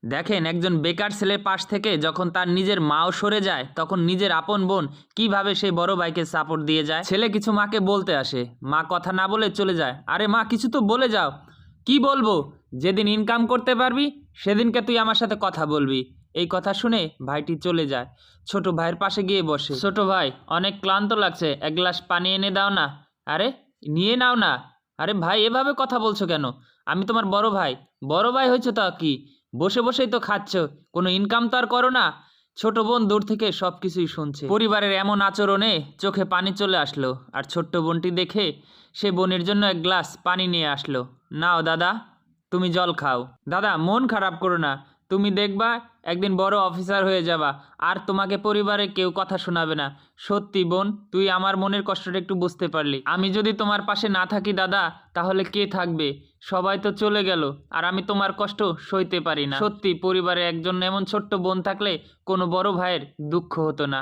দেখেন, একজন বেকার ছেলের পাশ থেকে যখন তার নিজের মাও সরে যায়, তখন নিজের আপন বোন কিভাবে সেই বড় ভাইকে সাপোর্ট দিয়ে যায়। ছেলে কিছু মাকে বলতে আসে, মা কথা না বলে চলে যায়। আরে মা, কিছু তো বলে যাও। কি বলবো? যেদিন ইনকাম করতে পারবি সেদিনকে তুই আমার সাথে কথা বলবি। এই কথা শুনে ভাইটি চলে যায়। ছোট ভাইয়ের পাশে গিয়ে বসে। ছোট ভাই, অনেক ক্লান্ত লাগছে, এক গ্লাস পানি এনে দাও না। আরে, নিয়ে নাও না। আরে ভাই, এভাবে কথা বলছো কেন? আমি তোমার বড় ভাই। বড় ভাই হয়েছে তা কি? বসে বসেই তো খাচ্ছ, কোনো ইনকাম তো আর করো না। ছোট বোন দূর থেকে সবকিছুই শুনছে। পরিবারের এমন আচরণে চোখে পানি চলে আসলো, আর ছোট্ট বোনটি দেখে সে বোনের জন্য এক গ্লাস পানি নিয়ে আসলো। নাও দাদা, তুমি জল খাও। দাদা, মন খারাপ করো না। তুমি দেখবা একদিন বড় অফিসার হয়ে যাবা, আর তোমাকে পরিবারে কেউ কথা শোনাবে না। সত্যি বোন, তুই আমার মনের কষ্টটা একটু বুঝতে পারলি। আমি যদি তোমার পাশে না থাকি দাদা, তাহলে কে থাকবে? সবাই তো চলে গেল, আর আমি তোমার কষ্ট সইতে পারি না। সত্যি, পরিবারে একজন এমন ছোট্ট বোন থাকলে কোনো বড় ভাইয়ের দুঃখ হতো না।